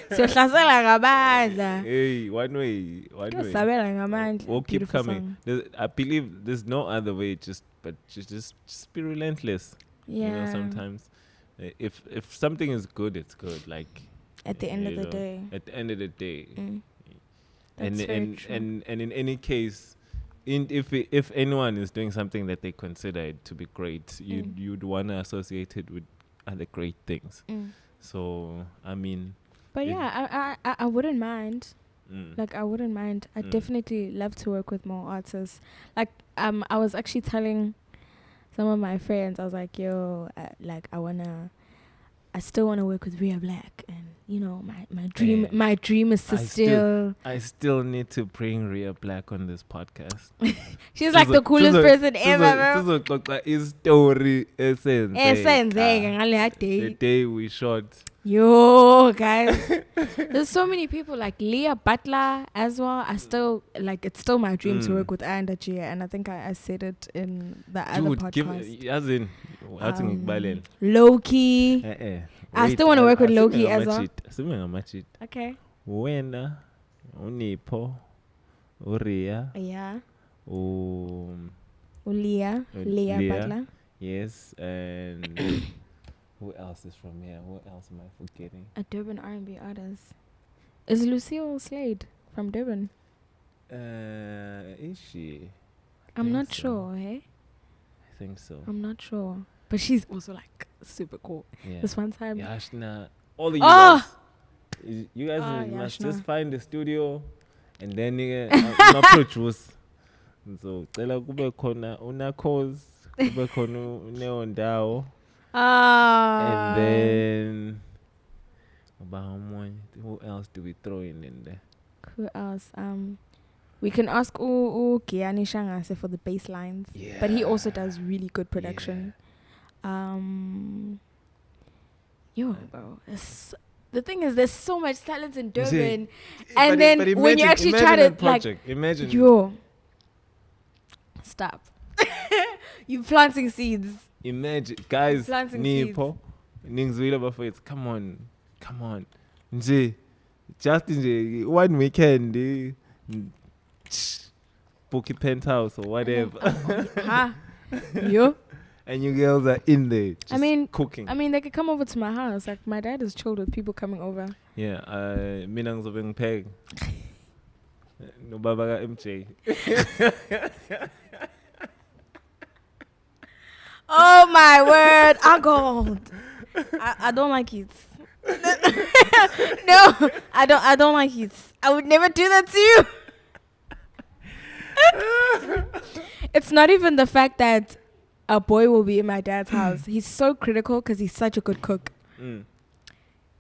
Siyohlasela ngabandla. Hey, one way. Sabela ngamandla. We'll keep coming. I believe there's no other way. Just be relentless. Yeah. Sometimes, if something is good, it's good. Like at the end of the day. At the end of the day. That's very true. And in any case, if anyone is doing something that they consider it to be great, you'd want to associate it with other great things. So I mean, but yeah, I wouldn't mind. Like I wouldn't mind. I definitely love to work with more artists. Like I was actually telling some of my friends, I was like, yo, I still wanna work with Rhea Black, and my dream is to I still need to bring Rhea Black on this podcast. She's like the coolest person ever. Story the day we shot. Yo, guys, there's so many people like Leah Butler as well. I still it's still my dream to work with Anda Gia, and I think I said it in the other podcast. Loki. I still want to work with Loki as well. Okay. Wena, Unipo, Uria. Yeah. Leah Butler. Yes, and who else is from here? What else am I forgetting? A Durban RnB artist. Is Lucille Slade from Durban? Is she? I'm not sure, hey? I think so. I'm not sure. But she's also like super cool. Yeah. This one time. Yashna. All of you guys. You guys must just find the studio and then approach us. So, cela kube khona unakos, kube khona uneondao. And then who else do we throw in there? Who else? We can ask Gianni Shangase for the bass lines. Yeah. But he also does really good production. Yeah. Bro. The thing is, there's so much talent in Durban. And then imagine, when you actually try to imagine. Stop. You planting seeds. Imagine, guys, Nipo, Ningzwile bafowethu, come on. Nje, just nje, one weekend, book a penthouse or whatever. Yo. And you girls are in there just cooking. I mean, they could come over to my house. Like, my dad is chilled with people coming over. Yeah, mina ngizobe ngipheka. No baba ka MJ. Oh my word, I'm gold. I don't like it. No, I don't like it. I would never do that to you. It's not even the fact that a boy will be in my dad's house. He's so critical because he's such a good cook.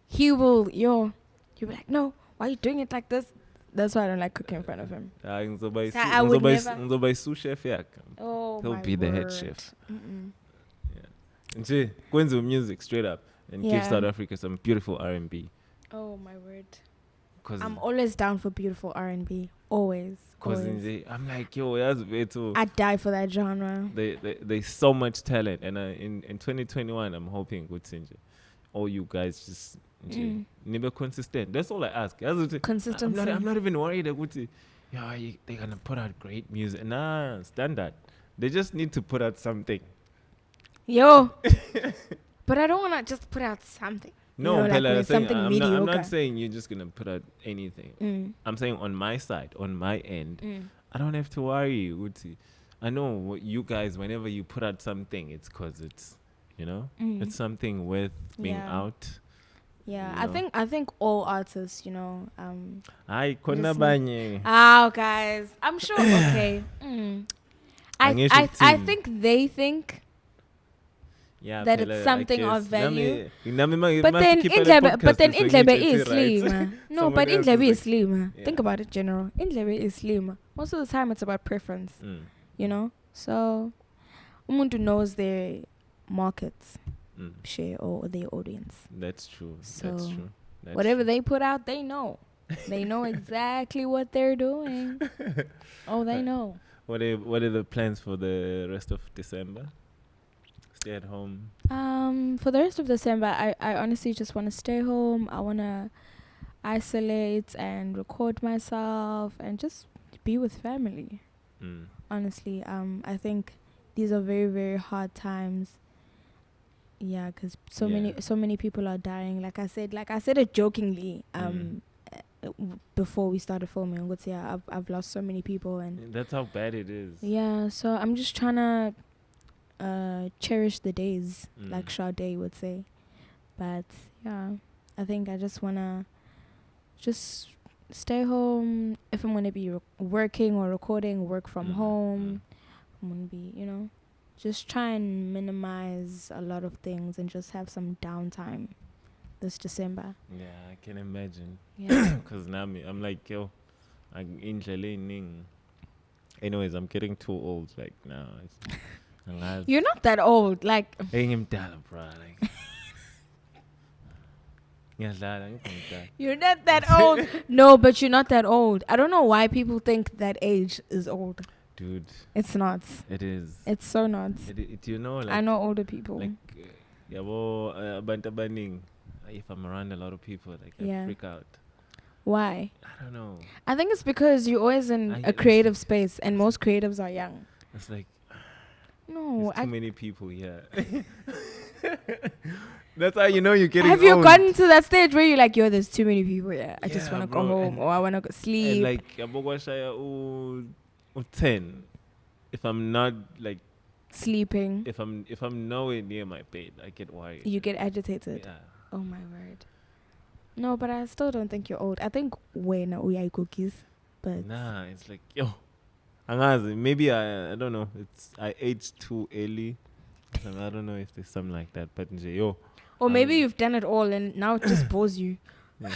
He'll be like, no, why are you doing it like this? That's why I don't like cooking in front of him. I would never. Sous chef Oh, he'll my be the head word. chef. Nje, kwenza music straight up and give South Africa some beautiful R&B. Oh my word. Cause I'm always down for beautiful R&B. Always. I'm like, yo, that's better. I die for that genre. There's so much talent, and in 2021, I'm hoping good Sinja. All you guys just never consistent. That's all I ask. Consistency. I'm not even worried that they're gonna put out great music. Nah, standard. They just need to put out something. Yo. But I don't want to just put out something. No, like something mediocre. I'm not saying you're just gonna put out anything. I'm saying on my side, on my end, I don't have to worry. Uti. I know you guys. Whenever you put out something, it's because it's, it's something worth being out. Yeah, I think all artists, Ay, kona banye. Guys, I'm sure. Okay. I think they think. Yeah, that it's something of value. But then Indlebe is slim. No, but Indlebe is slim. Think about it, General. Indlebe is slim. Most of the time it's about preference. So umuntu knows their markets share or their audience. That's true. So whatever they put out, they know. They know exactly what they're doing. Oh, they know. What are the plans for the rest of December? Stay at home? For the rest of December, I honestly just want to stay home. I want to isolate and record myself and just be with family. Honestly, I think these are very, very hard times. Yeah, because so many people are dying. Like I said it jokingly. Before we started filming, I've lost so many people, and that's how bad it is. Yeah, so I'm just trying to cherish the days, like Sade would say. But yeah, I think I just wanna just stay home. If I'm gonna be working or recording, work from home. I'm gonna be, just try and minimize a lot of things and just have some downtime this December. Yeah, I can imagine. Yeah. Because now I'm like, yo, I'm in. Anyways, I'm getting too old. Like now. You're not that old. Like. Him down, bro. You're not that old. No, but you're not that old. I don't know why people think that age is old. Dude. It's not. It is. It's so not. Like, I know older people. Like, if I'm around a lot of people, like, I freak out. Why? I don't know. I think it's because you're always in a creative space, and most creatives are young. It's like, no, there's too many people here. That's how you're getting Have you gotten to that stage where you're like, yo, there's too many people here. I just want to go home, or I want to go sleep. And like, 10. If I'm not like sleeping, if I'm nowhere near my bed, I get worried. You get agitated. Yeah. Oh my word. No, but I still don't think you're old. I think when we are cookies, but nah, it's like, yo, maybe I don't know. I aged too early. I don't know if there's something like that, but yo. Or maybe you've done it all and now it just bores you. Yeah.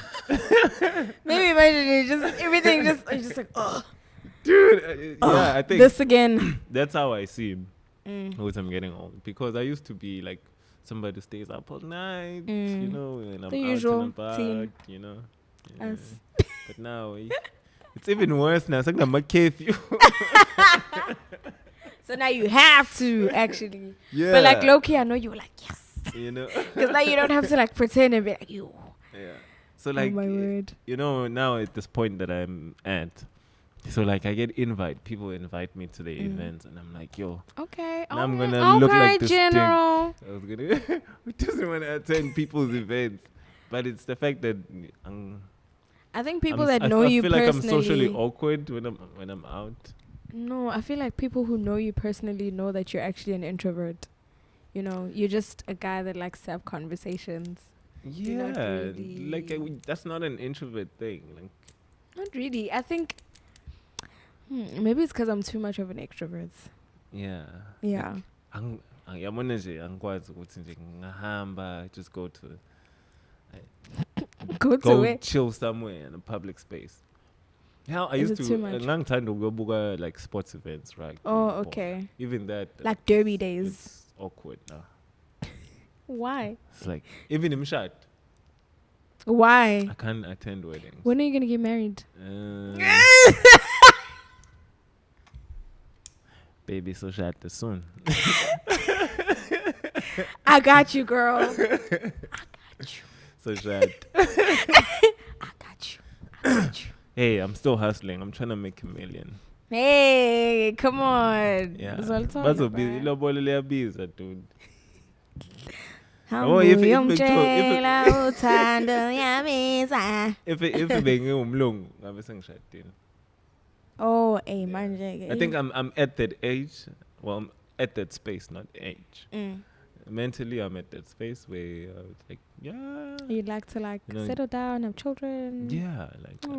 Maybe imagine everything just like, oh. Dude, I think this again. That's how I see him as I'm getting old. Because I used to be like somebody who stays up all night, and I'm the out usual and about, team. Us. But now it's even worse now. It's like I'm a curfew. So now you have to actually. Yeah. But like low-key, I know you were like, yes. You know? Because now you don't have to like pretend and be like, yo. Yeah. So like, oh my word. you know, now at this point that I'm at, so like I get people invite me to the events, and I'm like, yo, Okay. now I'm gonna look like this General. thing. I was gonna, who doesn't want to attend people's events? But it's the fact that I think people that know you feel personally. like I'm socially awkward when I'm out. No, I feel like people who know you personally know that you're actually an introvert. You know, you're just a guy that likes to have conversations. Yeah, really like that's not an introvert thing. Like, not really. I think maybe it's because I'm too much of an extrovert. yeah. Yeah. Yabona nje angikwazi ukuthi nje ngahamba, just go chill somewhere in a public space. How I Is used it to too much? ngangithanda ukuyobuka like sports events, right? Oh, okay. Even that Like derby days. it's awkward now. Why? It's like even imshad, Why? I can't attend weddings. When are you gonna get married? Baby, so shad soon. I got you, girl. I got you. So shad. I got you. I got you. Hey, I'm still hustling. I'm trying to make $1 million. Hey, come on. Yeah. That's what I'm talking Bazo about. busy. Ilobolo liyabiza, dude. Oh, if bengingumlungu ngabe sengishadile. Oh, hey, manje. I think I'm at that age. Well, I'm at that space, not age. Mentally, I'm at that space where it's like, yeah. You'd like to like settle down, have children. Yeah, like I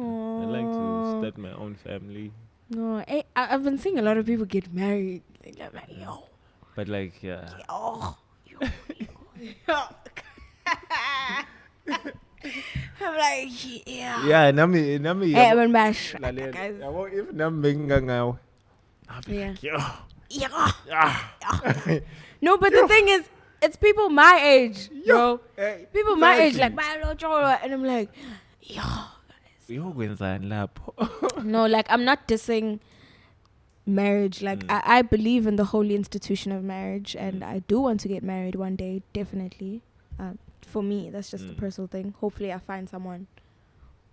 like to start my own family. No, hey, I've been seeing a lot of people get married. Like, yo. But like, yeah. Yo. I'm like, yeah. Yeah, nami. Hey, I'm bash. Guys. If nami bengangaw. Yeah. Yeah. No, but the thing is, it's people my age, bro. Hey, people my age, like, and I'm like, yo. No, like, I'm not dissing marriage. Like, I believe in the holy institution of marriage, and I do want to get married one day, definitely. For me, that's just a personal thing. Hopefully, I find someone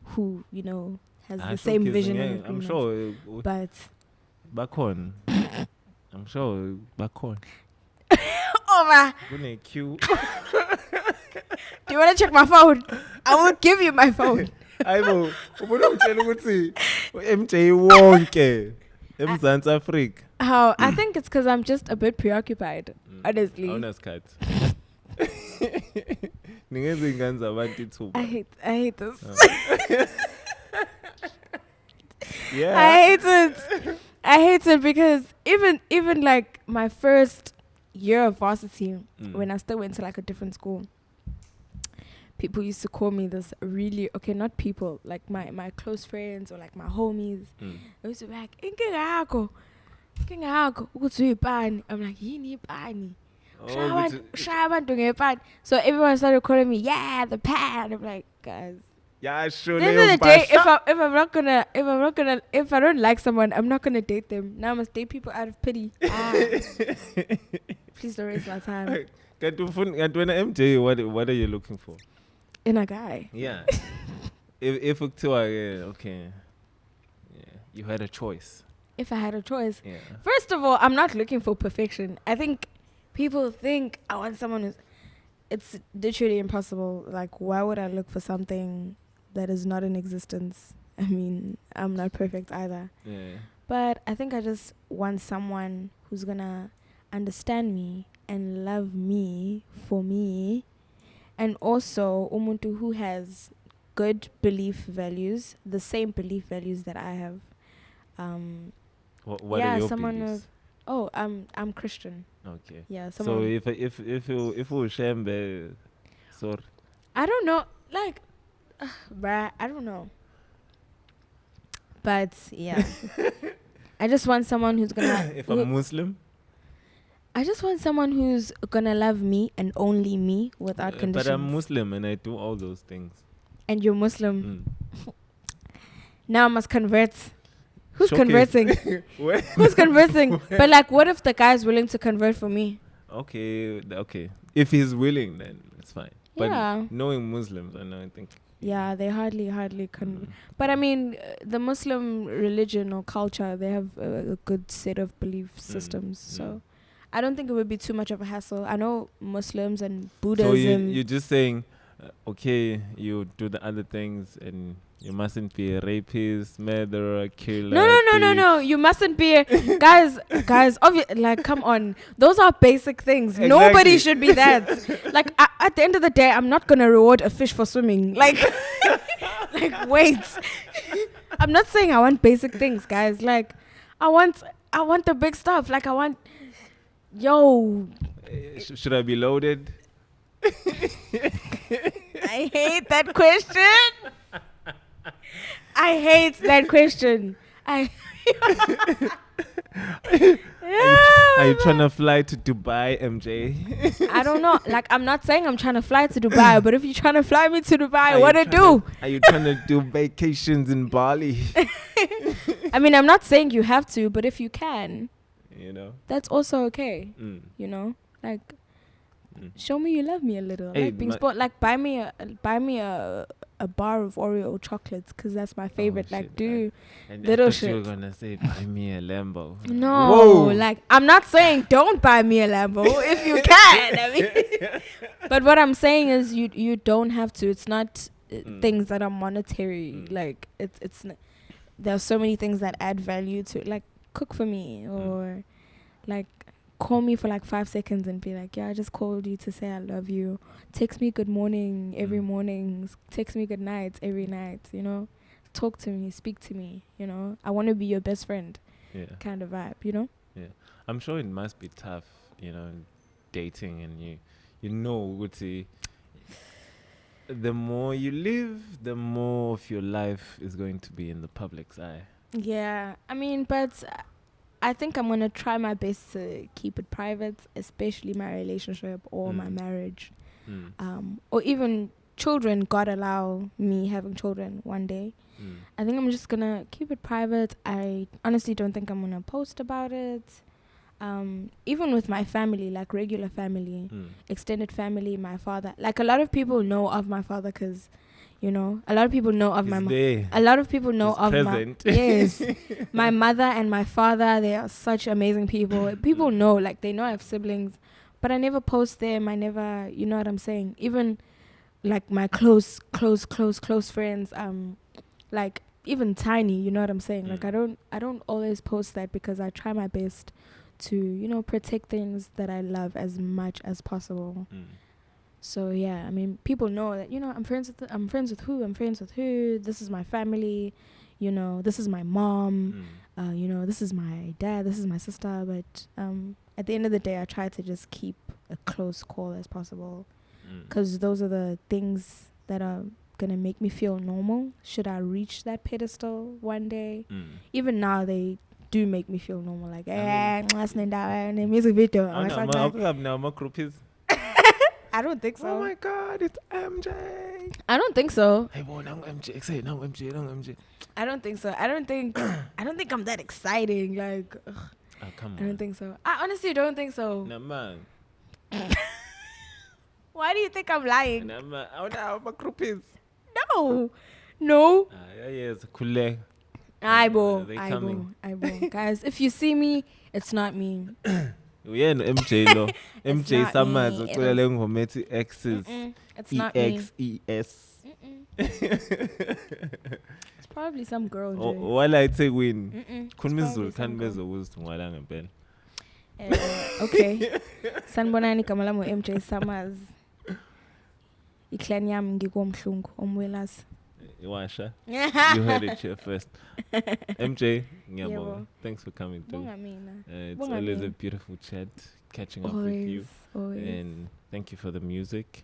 who, you know, has the same vision and agreement. I'm sure. But Back on. I'm sure back on. Over. Queue. Do you want to check my phone? I won't give you my phone. I will. MJ wonke. South Africa. How? I think it's because I'm just a bit preoccupied, honestly. I hate this. Yeah. I hate it because even like my first year of varsity, when I still went to like a different school, people used to call me this really, okay, not people, like my close friends or like my homies. They used to be like, inkinga yakho ukuthi uyipani. I'm like, yini ipani? So everyone started calling me, yeah, the pan. I'm like, guys. Yeah, sure. At the end of the day, if I don't like someone, I'm not gonna date them. Now I must date people out of pity. Please don't waste my time. MJ, what are you looking for? In a guy. Yeah. if okay. Yeah. You had a choice. If I had a choice. Yeah. First of all, I'm not looking for perfection. I think people think I want someone who's... It's literally impossible. Like, why would I look for something that is not in existence? I mean, I'm not perfect either. Yeah. But I think I just want someone who's gonna understand me and love me for me. And also, umuntu who has good belief values, the same belief values that I have. What are your beliefs? I'm Christian. Okay. Yeah. So if you share, sorry. I don't know, like, bruh, I don't know. But yeah, I just want someone who's gonna. If I'm Muslim. I just want someone who's gonna love me and only me without conditions. But I'm Muslim and I do all those things. And you're Muslim. Now I must convert. Who's converting? Who's converting? But like, what if the guy's willing to convert for me? Okay. If he's willing, then it's fine. But Yeah. knowing Muslims, I think. Yeah, they hardly but I mean, the Muslim religion or culture, they have a good set of belief systems. So I don't think it would be too much of a hassle. I know Muslims and Buddhism. So you're just saying, okay, you do the other things and you mustn't be a rapist, murderer, killer. No. You mustn't be guys. Like, come on. Those are basic things. Exactly. Nobody should be that. Like, at the end of the day, I'm not gonna reward a fish for swimming. Like, like, wait. I'm not saying I want basic things, guys. Like, I want the big stuff. Like, yo. Should I be loaded? I hate that question. I hate that question. Are you trying to fly to Dubai, MJ? I don't know. Like, I'm not saying I'm trying to fly to Dubai, but if you're trying to fly me to Dubai, what to do? Are you trying to do vacations in Bali? I mean, I'm not saying you have to, but if you can, that's also okay. Like, show me you love me a little. Hey, like being like buy me a bar of Oreo chocolates, because that's my favorite. Oh, like, shit, do and little I shit. you were gonna say buy me a Lambo. No, Whoa. like, I'm not saying don't buy me a Lambo if you can. I mean, but what I'm saying is you don't have to. It's not things that are monetary. Like, it's there are so many things that add value to, like, cook for me, or like call me for like 5 seconds and be like, yeah, I just called you to say I love you. Text me good morning every morning. Text me good night every night. Talk to me, speak to me. I want to be your best friend. Yeah. Kind of vibe. Yeah, I'm sure it must be tough. Dating, and Uguti, the more you live, the more of your life is going to be in the public's eye. Yeah, I mean, but I think I'm going to try my best to keep it private, especially my relationship or my marriage. Or even children. God allow me having children one day. I think I'm just going to keep it private. I honestly don't think I'm going to post about it. Even with my family, like regular family, extended family, my father. Like, a lot of people know of my father because... a lot of people know of my mom. A lot of people know of present. Yes, my mother and my father. They are such amazing people. People know, like, they know I have siblings, but I never post them. I never, you know what I'm saying? Even like my close friends. Like, even tiny. You know what I'm saying? Like, I don't always post that because I try my best to protect things that I love as much as possible. So yeah, I mean, people know that I'm friends with who. This is my family, this is my mom, this is my dad, this is my sister. But at the end of the day, I try to just keep a close call as possible, because those are the things that are gonna make me feel normal. Should I reach that pedestal one day? Even now, they do make me feel normal. Like, music video. I don't think so. Oh my God, it's MJ. I don't think so. Hey, boy, now MJ. Say now MJ. I don't think so. I don't think I'm that exciting. Like, oh, come on. I don't think so. I honestly don't think so. Nah, man. Why do you think I'm lying? Nah, man. I'm a groupies. No. Yes, cool. Aibo. They coming. Guys, if you see me, it's not me. Yeah, no, MJ lo. MJ Summers ukulele ngoma ethi X's. It's not me. EXES. It's probably some girl. Wala eThekwini. Khuluma isiZulu khani bezokuzwa ngwala ngempela. Okay. Sanibonani igama lami MJ Summers. Iclan yami ngikomhlungu omwelasi. Iwasha. You heard it here first. MJ, ngiyabonga. Thanks for coming through. It's always a beautiful chat, catching up with you. And thank you for the music.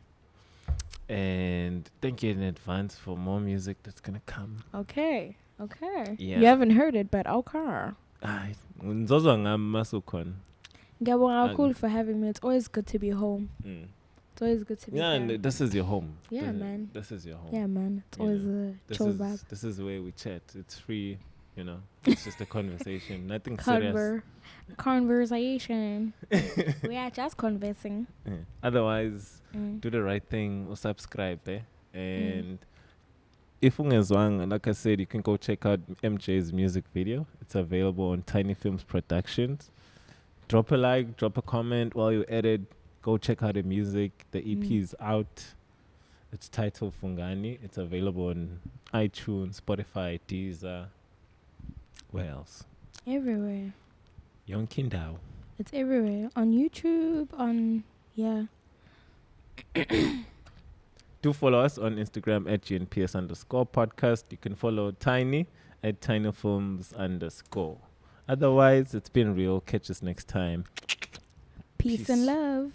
And thank you in advance for more music that's gonna come. Okay. Yeah. You haven't heard it, but okay. Ngizozwa ngamasokhona. Ngiyabonga kakhulu for having me. It's always good to be home. It's always good to be here. And this is your home. Yeah, man. This is your home. Yeah, man. It's always a chill vibe. This is where we chat. It's free. You know, it's just a conversation, nothing serious. Conversation. We are just conversing. Otherwise, Mm. do the right thing or subscribe, and if ungezwanga, like I said, you can go check out MJ's music video. It's available on Tiny Films Productions. Drop a like, drop a comment while you edit. Go check out the music. The EP is out. It's titled Fungani. It's available on iTunes, Spotify, Deezer. Where else? Everywhere. Yonkindao. It's everywhere. On YouTube, yeah. Do follow us on Instagram at GNPS_podcast. You can follow Tiny at TinyFilms_. Otherwise, it's been real. Catch us next time. Peace and love.